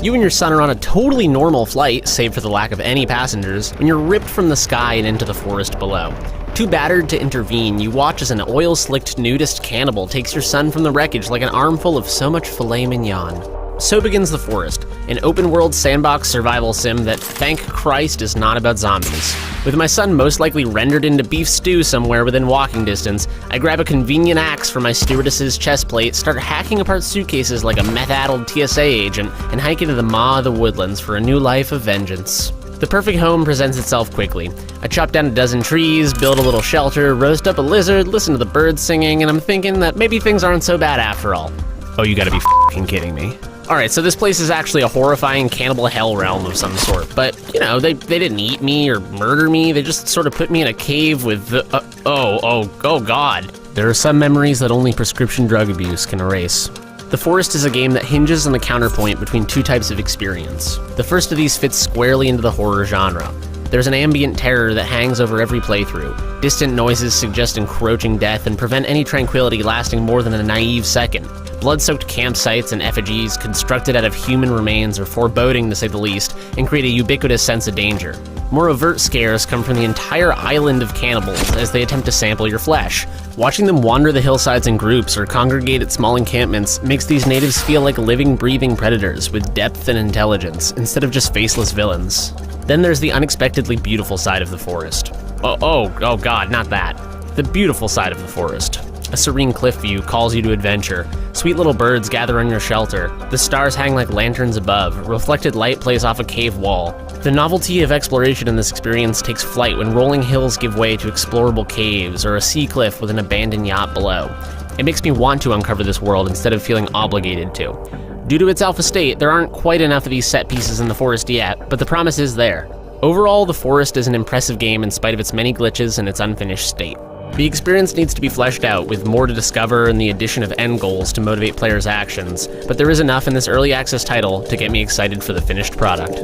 You and your son are on a totally normal flight, save for the lack of any passengers, when you're ripped from the sky and into the forest below. Too battered to intervene, you watch as an oil-slicked nudist cannibal takes your son from the wreckage like an armful of so much filet mignon. So begins The Forest, an open-world sandbox survival sim that, thank Christ, is not about zombies. With my son most likely rendered into beef stew somewhere within walking distance, I grab a convenient axe from my stewardess's chest plate, start hacking apart suitcases like a meth-addled TSA agent, and hike into the maw of the woodlands for a new life of vengeance. The perfect home presents itself quickly. I chop down a dozen trees, build a little shelter, roast up a lizard, listen to the birds singing, and I'm thinking that maybe things aren't so bad after all. Oh, you gotta be f***ing kidding me. Alright, so this place is actually a horrifying cannibal hell realm of some sort, but, you know, they didn't eat me or murder me, they just sort of put me in a cave with oh god. There are some memories that only prescription drug abuse can erase. The Forest is a game that hinges on the counterpoint between two types of experience. The first of these fits squarely into the horror genre. There's an ambient terror that hangs over every playthrough. Distant noises suggest encroaching death and prevent any tranquility lasting more than a naive second. Blood-soaked campsites and effigies constructed out of human remains are foreboding, to say the least, and create a ubiquitous sense of danger. More overt scares come from the entire island of cannibals as they attempt to sample your flesh. Watching them wander the hillsides in groups or congregate at small encampments makes these natives feel like living, breathing predators with depth and intelligence, instead of just faceless villains. Then there's the unexpectedly beautiful side of The Forest. Oh god, not that. The beautiful side of The Forest. A serene cliff view calls you to adventure. Sweet little birds gather on your shelter. The stars hang like lanterns above. Reflected light plays off a cave wall. The novelty of exploration in this experience takes flight when rolling hills give way to explorable caves or a sea cliff with an abandoned yacht below. It makes me want to uncover this world instead of feeling obligated to. Due to its alpha state, there aren't quite enough of these set pieces in The Forest yet, but the promise is there. Overall, The Forest is an impressive game in spite of its many glitches and its unfinished state. The experience needs to be fleshed out with more to discover and the addition of end goals to motivate players' actions, but there is enough in this early access title to get me excited for the finished product.